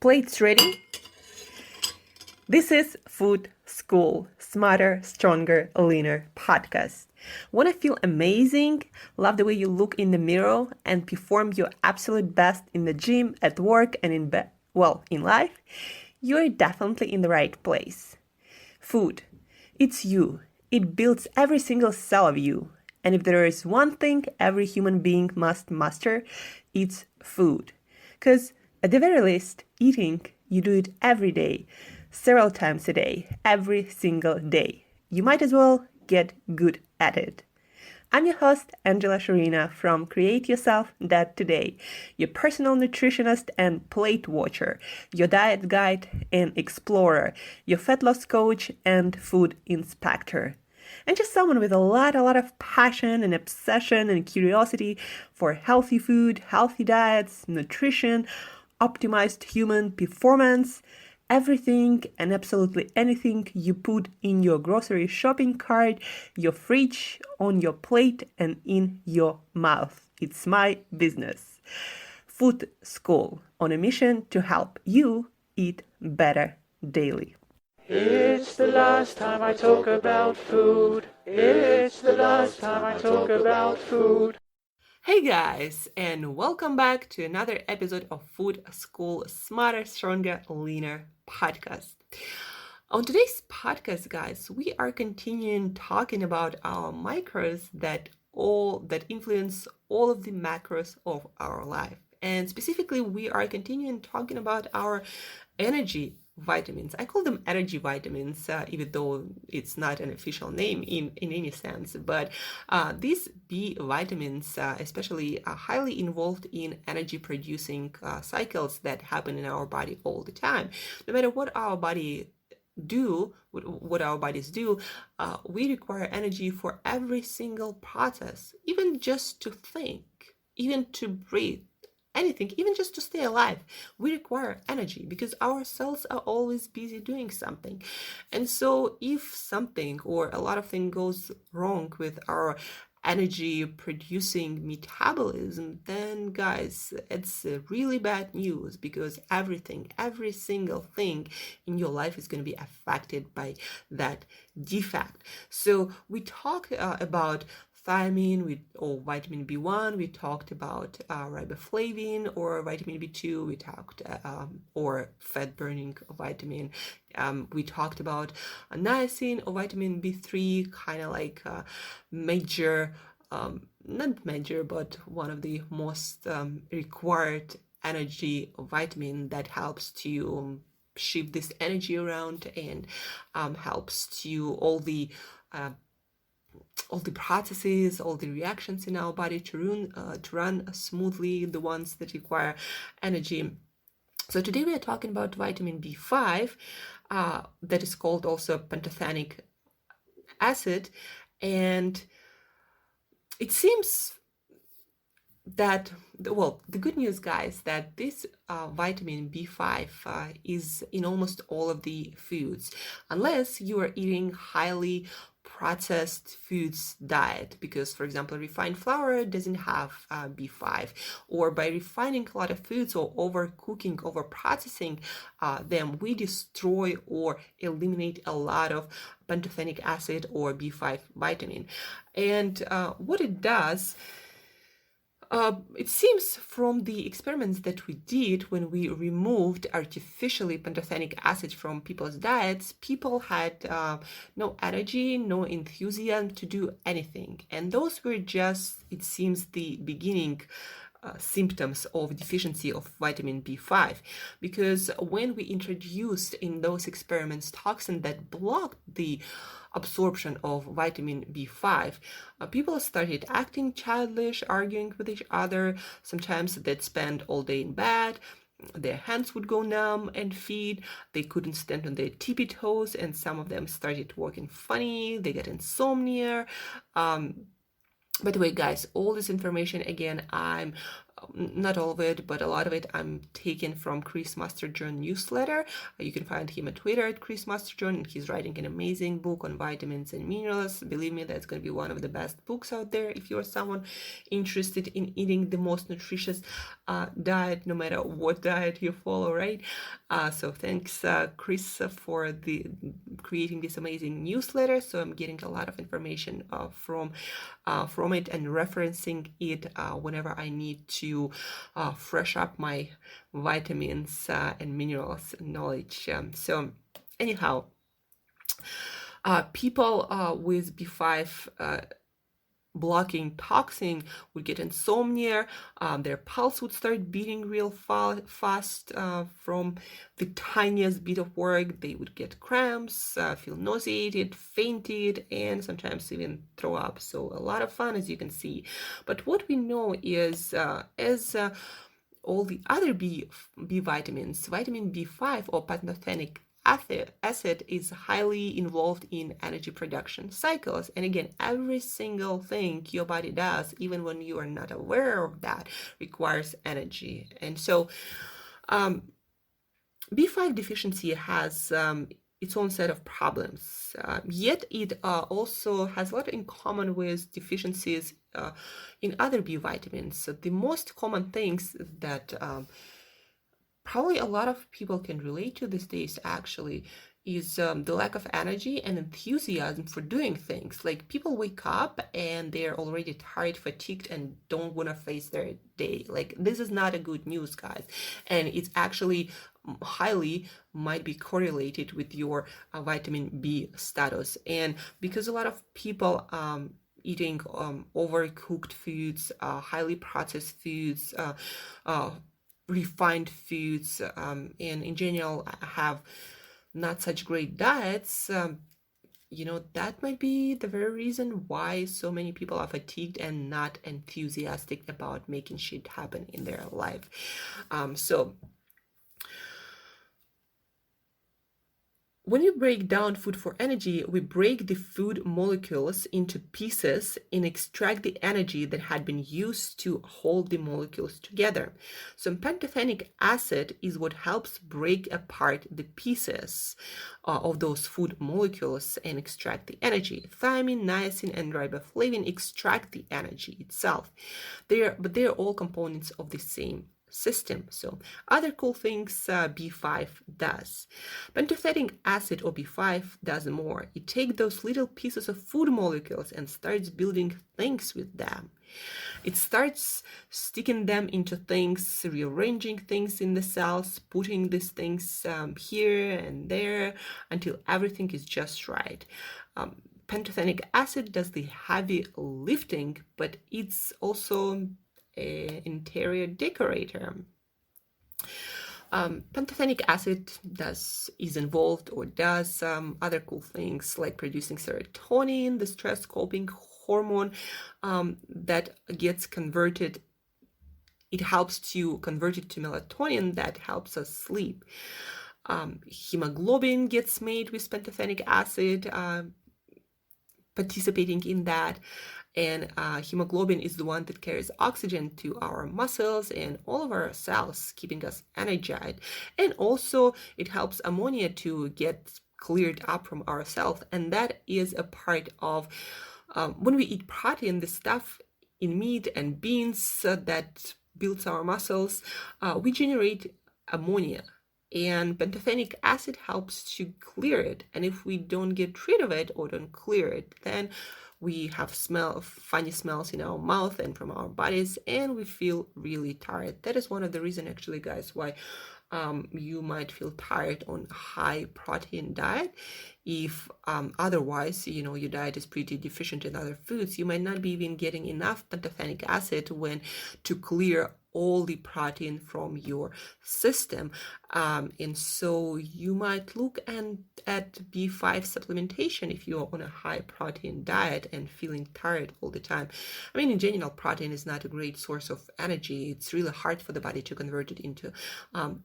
Plates ready? This is Food School, Smarter, Stronger, Leaner podcast. Want to feel amazing, love the way you look in the mirror, and perform your absolute best in the gym, at work, and in life? You're definitely in the right place. Food. It's you. It builds every single cell of you. And if there is one thing every human being must master, it's food. Because at the very least, eating, you do it every day, several times a day, every single day. You might as well get good at it. I'm your host, Shurina from createyourself.today, your personal nutritionist and plate watcher, your diet guide and explorer, your fat loss coach and food inspector. And just someone with a lot of passion and obsession and curiosity for healthy food, healthy diets, nutrition, optimized human performance, everything and absolutely anything you put in your grocery shopping cart, your fridge, on your plate, and in your mouth. It's my business. Food School, on a mission to help you eat better daily. It's the last time I talk about food. It's the last time I talk about food. Hey guys, and welcome back to another episode of Food School Smarter, Stronger, Leaner podcast. On today's podcast, guys, we are continuing talking about our macros that influence all of the macros of our life. And specifically, we are continuing talking about our energy vitamins. I call them energy vitamins, even though it's not an official name in any sense. But these B vitamins, especially, are highly involved in energy producing cycles that happen in our body all the time. No matter what our bodies do, we require energy for every single process, even just to think, even to breathe. Anything, even just to stay alive, we require energy because our cells are always busy doing something. And so if something or a lot of things goes wrong with our energy producing metabolism, then guys, it's really bad news because every single thing in your life is going to be affected by that defect. So we talk about thiamine or vitamin B1, we talked about riboflavin or vitamin B2, we talked or fat burning vitamin, we talked about niacin or vitamin B3, kind of like major, not major, but one of the most required energy vitamin that helps to shift this energy around and helps to all the processes, all the reactions in our body to run smoothly, the ones that require energy. So today we are talking about vitamin B5, that is called also pantothenic acid, and it seems that, the good news, guys, that this vitamin B5 is in almost all of the foods, unless you are eating highly processed foods diet, because for example refined flour doesn't have B5, or by refining a lot of foods or overcooking, over processing them, we destroy or eliminate a lot of pantothenic acid or B5 vitamin. And what it does, it seems from the experiments that we did when we removed artificially pantothenic acid from people's diets, people had no energy, no enthusiasm to do anything. And those were just, it seems, the beginning symptoms of deficiency of vitamin B5, because when we introduced in those experiments toxin that blocked the absorption of vitamin B5, people started acting childish, arguing with each other. Sometimes they'd spend all day in bed, their hands would go numb and feet, they couldn't stand on their tippy toes, and some of them started walking funny, they get insomnia. By the way, guys, all this information, again, I'm not all of it, but a lot of it I'm taking from Chris Masterjohn newsletter. You can find him at Twitter at Chris Masterjohn, and he's writing an amazing book on vitamins and minerals. Believe me, that's going to be one of the best books out there if you're someone interested in eating the most nutritious diet, no matter what diet you follow, right? So thanks, Chris, for creating this amazing newsletter. So I'm getting a lot of information from it and referencing it whenever I need to fresh up my vitamins and minerals knowledge. So anyhow, people with B5 blocking toxin would get insomnia, their pulse would start beating real fast from the tiniest bit of work. They would get cramps, feel nauseated, fainted, and sometimes even throw up. So a lot of fun, as you can see. But what we know is as all the other B vitamins, vitamin B5 or pantothenic acid is highly involved in energy production cycles. And again, every single thing your body does, even when you are not aware of that, requires energy. And so B5 deficiency has its own set of problems, yet it also has a lot in common with deficiencies in other B vitamins. So the most common things that probably a lot of people can relate to these days actually is the lack of energy and enthusiasm for doing things. Like people wake up and they're already tired, fatigued, and don't want to face their day. Like this is not a good news, guys. And it's actually highly might be correlated with your vitamin B status. And because a lot of people eating overcooked foods, highly processed foods, refined foods, and in general have not such great diets, that might be the very reason why so many people are fatigued and not enthusiastic about making shit happen in their life. So when we break down food for energy, we break the food molecules into pieces and extract the energy that had been used to hold the molecules together. So pantothenic acid is what helps break apart the pieces of those food molecules and extract the energy. Thiamine, niacin, and riboflavin extract the energy itself. But they're all components of the same system. So other cool things B5 does. Pantothenic acid or B5 does more. It takes those little pieces of food molecules and starts building things with them. It starts sticking them into things, rearranging things in the cells, putting these things here and there until everything is just right. Pantothenic acid does the heavy lifting, but it's also an interior decorator. Pantothenic acid is involved or does other cool things like producing serotonin, the stress coping hormone that gets converted. It helps to convert it to melatonin that helps us sleep. Hemoglobin gets made with pantothenic acid, participating in that. And hemoglobin is the one that carries oxygen to our muscles and all of our cells, keeping us energized. And also it helps ammonia to get cleared up from our cells. And that is a part of when we eat protein, the stuff in meat and beans that builds our muscles, we generate ammonia. And pantothenic acid helps to clear it. And if we don't get rid of it or don't clear it, then we have funny smells in our mouth and from our bodies, and we feel really tired. That is one of the reasons, actually, guys, why you might feel tired on a high protein diet. If otherwise, your diet is pretty deficient in other foods, you might not be even getting enough pantothenic acid to clear all the protein from your system. And so you might look at B5 supplementation if you're on a high protein diet and feeling tired all the time. I mean, in general, protein is not a great source of energy. It's really hard for the body to convert it into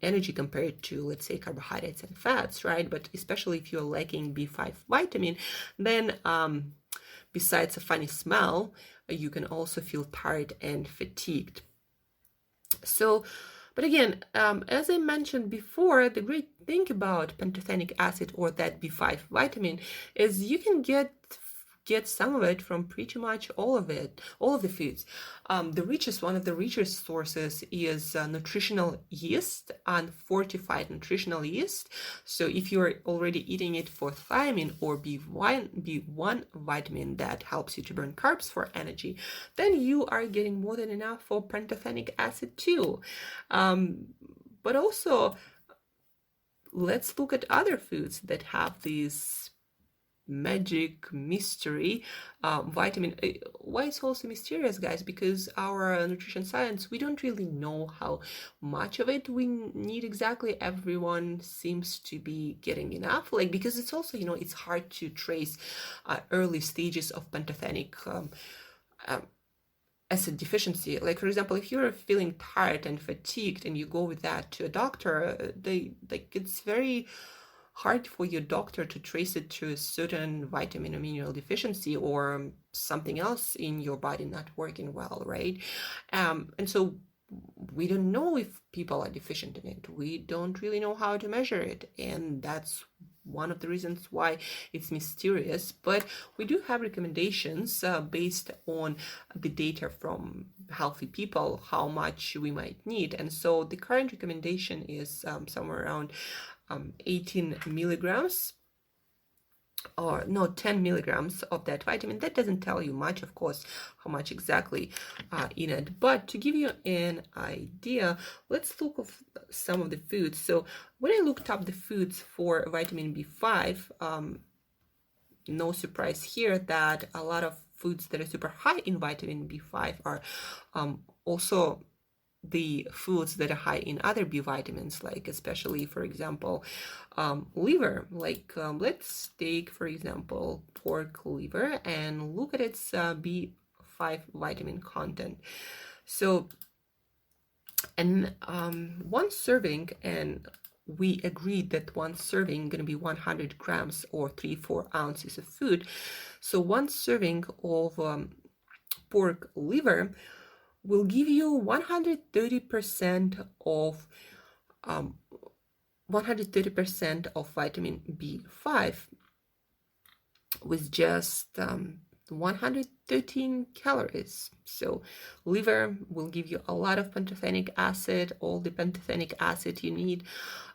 energy compared to, let's say, carbohydrates and fats, right? But especially if you're lacking B5 vitamin, then besides a funny smell, you can also feel tired and fatigued. So, but again, as I mentioned before, the great thing about pantothenic acid, or that B5 vitamin, is you can get some of it from pretty much all of the foods. One of the richest sources is nutritional yeast, unfortified nutritional yeast. So if you're already eating it for thiamine or B1 vitamin that helps you to burn carbs for energy, then you are getting more than enough for pantothenic acid too. But also, let's look at other foods that have these magic mystery vitamin. Why it's also mysterious, guys? Because our nutrition science, we don't really know how much of it we need exactly. Everyone seems to be getting enough, like, because it's also, it's hard to trace early stages of pantothenic acid deficiency. Like, for example, if you're feeling tired and fatigued and you go with that to a doctor, it's very hard for your doctor to trace it to a certain vitamin or mineral deficiency or something else in your body not working well, right? And so we don't know if people are deficient in it. We don't really know how to measure it, and that's one of the reasons why it's mysterious. But we do have recommendations based on the data from healthy people, how much we might need. And so the current recommendation is somewhere around 18 milligrams, or no, 10 milligrams of that vitamin. That doesn't tell you much, of course, how much exactly in it. But to give you an idea, let's look at some of the foods. So when I looked up the foods for vitamin B5, no surprise here that a lot of foods that are super high in vitamin B5 are also the foods that are high in other B vitamins, like especially, for example, liver. Like, let's take, for example, pork liver and look at its B5 vitamin content. So, and one serving, and we agreed that one serving going to be 100 grams or 3-4 ounces of food. So one serving of pork liver will give you 130% of 130% of vitamin B5 with just 113 calories. So liver will give you a lot of pantothenic acid, all the pantothenic acid you need.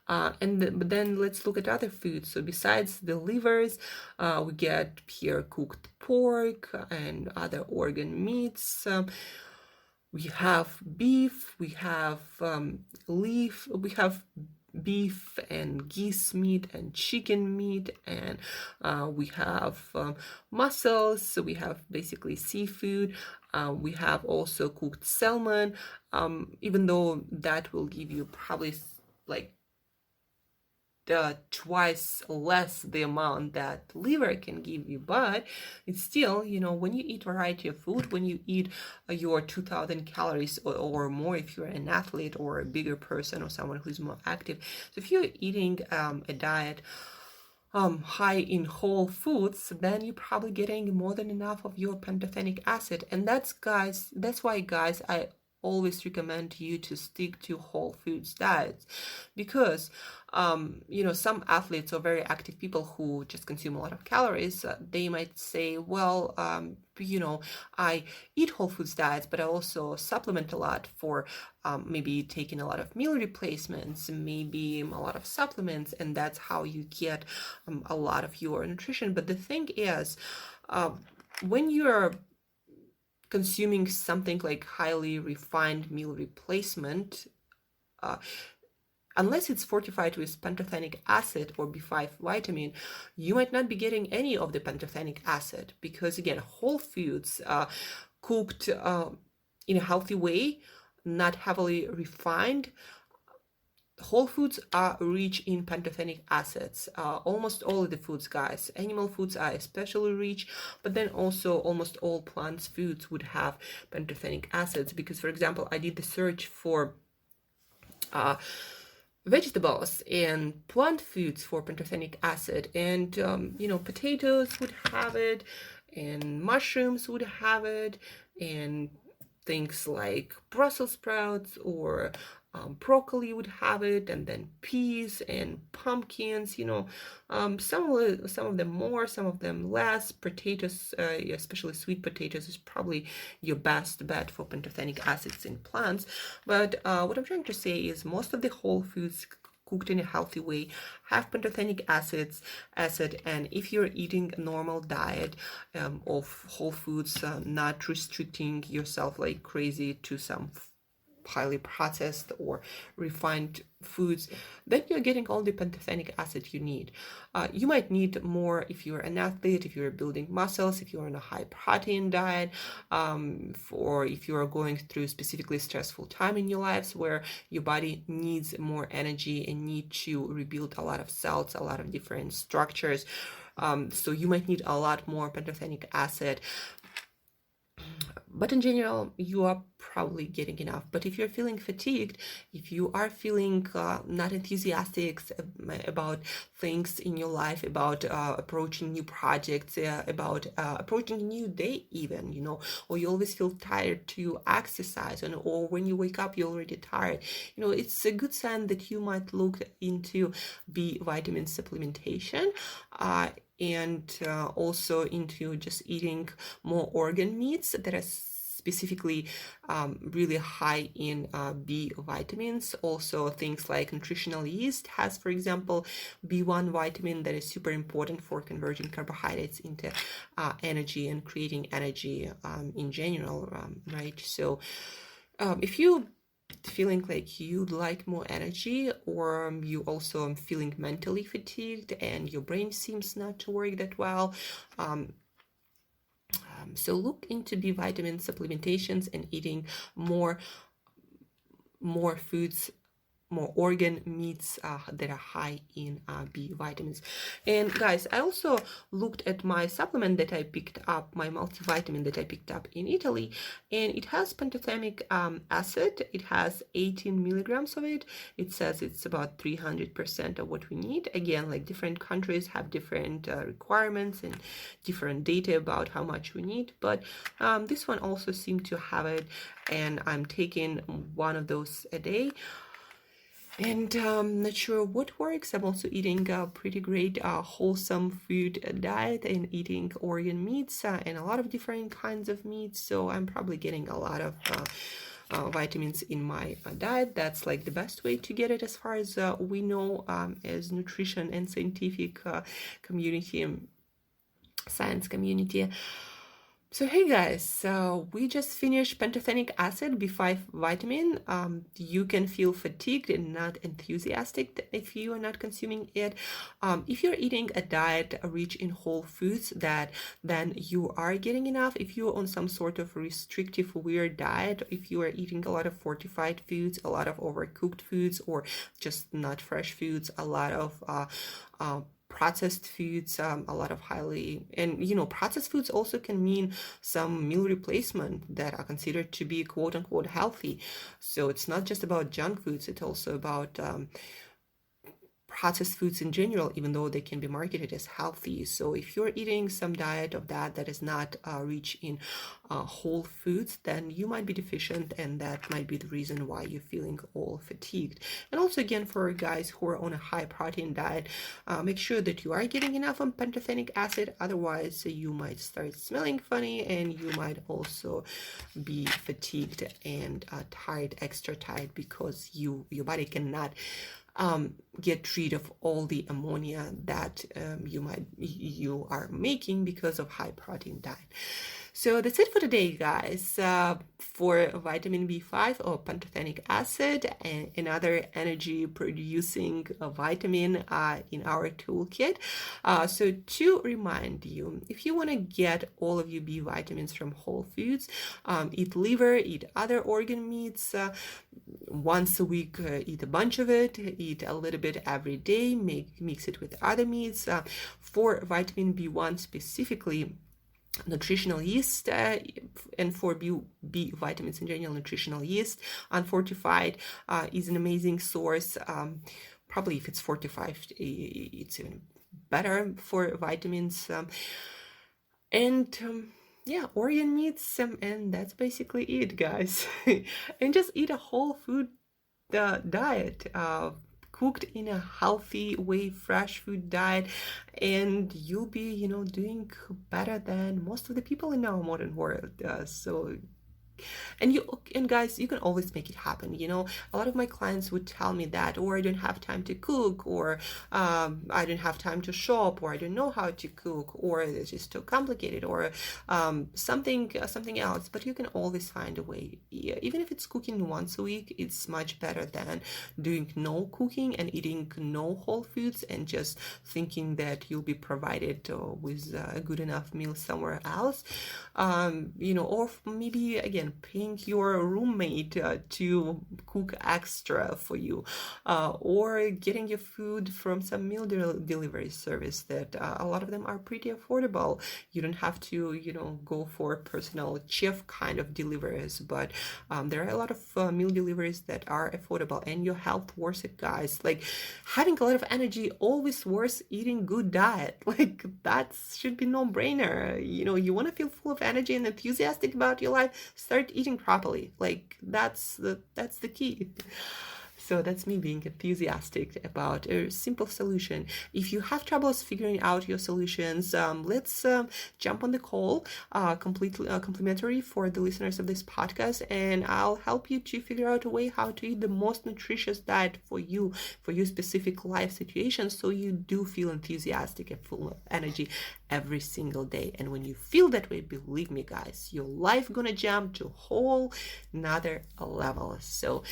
But then let's look at other foods. So besides the livers, we get here cooked pork and other organ meats. We have beef, we have we have beef and geese meat and chicken meat, and we have mussels, so we have basically seafood. We have also cooked salmon, even though that will give you probably like twice less the amount that liver can give you, but it's still, when you eat variety of food, when you eat your 2000 calories or more, if you're an athlete or a bigger person or someone who's more active. So if you're eating a diet high in whole foods, then you're probably getting more than enough of your pantothenic acid. And that's why, guys, I always recommend you to stick to whole foods diets, because some athletes or very active people who just consume a lot of calories, they might say, well, I eat whole foods diets, but I also supplement a lot for maybe taking a lot of meal replacements, maybe a lot of supplements, and that's how you get a lot of your nutrition. But the thing is, when you're consuming something like highly refined meal replacement, unless it's fortified with pantothenic acid or B5 vitamin, you might not be getting any of the pantothenic acid, because again, whole foods cooked in a healthy way, not heavily refined, whole foods are rich in pantothenic acids. Almost all of the foods, guys. Animal foods are especially rich, but then also almost all plant foods would have pantothenic acids, because, for example, I did the search for vegetables and plant foods for pantothenic acid, and potatoes would have it, and mushrooms would have it, and things like Brussels sprouts or broccoli would have it, and then peas and pumpkins. Some of them more, some of them less. Potatoes, especially sweet potatoes, is probably your best bet for pantothenic acids in plants. But what I'm trying to say is most of the whole foods cooked in a healthy way have pantothenic acid, and if you're eating a normal diet of whole foods, not restricting yourself like crazy to some highly processed or refined foods, then you're getting all the pantothenic acid you need. You might need more if you're an athlete, if you're building muscles, if you're on a high protein diet, or if you are going through specifically stressful time in your lives where your body needs more energy and need to rebuild a lot of cells, a lot of different structures. So you might need a lot more pantothenic acid. But in general, you are probably getting enough. But if you're feeling fatigued, if you are feeling not enthusiastic about things in your life, about approaching new projects, about approaching a new day even, or you always feel tired to exercise, or when you wake up, you're already tired, it's a good sign that you might look into B vitamin supplementation. And also into just eating more organ meats that are specifically really high in B vitamins. Also things like nutritional yeast has, for example, B1 vitamin that is super important for converting carbohydrates into energy and creating energy in general, right? So if you feeling like you'd like more energy, or you also feeling mentally fatigued and your brain seems not to work that well, so look into B vitamin supplementations and eating more foods, more organ meats that are high in B vitamins. And guys, I also looked at my supplement that I picked up, my multivitamin that I picked up in Italy, and it has pantothenic acid. It has 18 milligrams of it. It says it's about 300% of what we need. Again, like different countries have different requirements and different data about how much we need, but this one also seemed to have it, and I'm taking one of those a day. And not sure what works. I'm also eating a pretty great wholesome food diet and eating organ meats and a lot of different kinds of meats. So I'm probably getting a lot of vitamins in my diet. That's like the best way to get it as far as we know as nutrition and scientific community, science community. So hey guys, we just finished pantothenic acid, B5 vitamin. You can feel fatigued and not enthusiastic if you are not consuming it. If you're eating a diet rich in whole foods, then you are getting enough. If you're on some sort of restrictive weird diet, if you are eating a lot of fortified foods, a lot of overcooked foods, or just not fresh foods, a lot of processed foods, a lot of highly, and processed foods also can mean some meal replacement that are considered to be quote unquote healthy. So it's not just about junk foods, it's also about processed foods in general, even though they can be marketed as healthy. So if you're eating some diet of that is not rich in whole foods, then you might be deficient, and that might be the reason why you're feeling all fatigued. And also, again, for guys who are on a high protein diet, make sure that you are getting enough of pantothenic acid. Otherwise, you might start smelling funny, and you might also be fatigued and tired, extra tired, because your body cannot get rid of all the ammonia that you are making because of high protein diet. So that's it for today, guys. For vitamin B5 or pantothenic acid and another energy producing vitamin in our toolkit. So to remind you, if you want to get all of your B vitamins from whole foods, eat liver, eat other organ meats, once a week, eat a bunch of it, eat a little bit every day, mix it with other meats. For vitamin B1 specifically, nutritional yeast, and for B vitamins in general, nutritional yeast, unfortified, is an amazing source. Probably if it's fortified, it's even better for vitamins. yeah, organ meats, and that's basically it, guys. And just eat a whole food diet, cooked in a healthy way, fresh food diet, and you'll be, doing better than most of the people in our modern world. And guys, you can always make it happen. A lot of my clients would tell me that, or I don't have time to cook, or I don't have time to shop, or I don't know how to cook, or it's just too complicated, or something else. But you can always find a way. Yeah, even if it's cooking once a week, it's much better than doing no cooking and eating no whole foods and just thinking that you'll be provided with a good enough meal somewhere else. Or maybe again paying your roommate to cook extra for you, or getting your food from some meal delivery service that a lot of them are pretty affordable. You don't have to, go for personal chef kind of deliveries, but there are a lot of meal deliveries that are affordable, and your health worth it, guys. Like, having a lot of energy always worth eating good diet. Like, that should be no-brainer. You want to feel full of energy and enthusiastic about your life, start eating properly. Like, that's the key. So that's me being enthusiastic about a simple solution. If you have troubles figuring out your solutions, let's jump on the call, completely complimentary for the listeners of this podcast, and I'll help you to figure out a way how to eat the most nutritious diet for your specific life situation, so you do feel enthusiastic and full of energy every single day. And when you feel that way, believe me, guys, your life gonna jump to a whole another level. So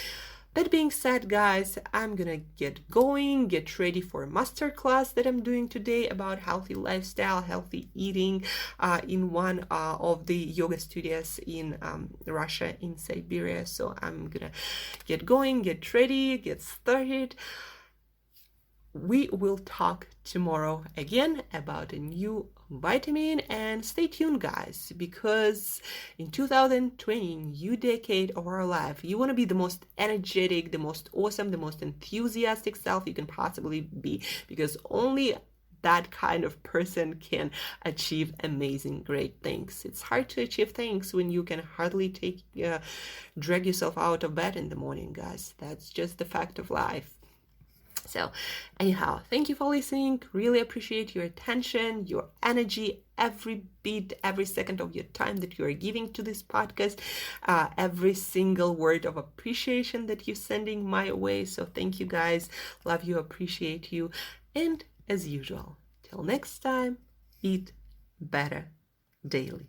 that being said, guys, I'm gonna get going, get ready for a masterclass that I'm doing today about healthy lifestyle, healthy eating, in one of the yoga studios in Russia, in Siberia. So I'm gonna get going, get ready, get started. We will talk tomorrow again about a new vitamin, and stay tuned, guys, because in 2020, new decade of our life, you want to be the most energetic, the most awesome, the most enthusiastic self you can possibly be, because only that kind of person can achieve amazing, great things. It's hard to achieve things when you can hardly drag yourself out of bed in the morning, guys. That's just the fact of life. So anyhow, thank you for listening. Really appreciate your attention, your energy, every bit, every second of your time that you are giving to this podcast, every single word of appreciation that you're sending my way. So thank you, guys. Love you, appreciate you. And as usual, till next time, eat better daily.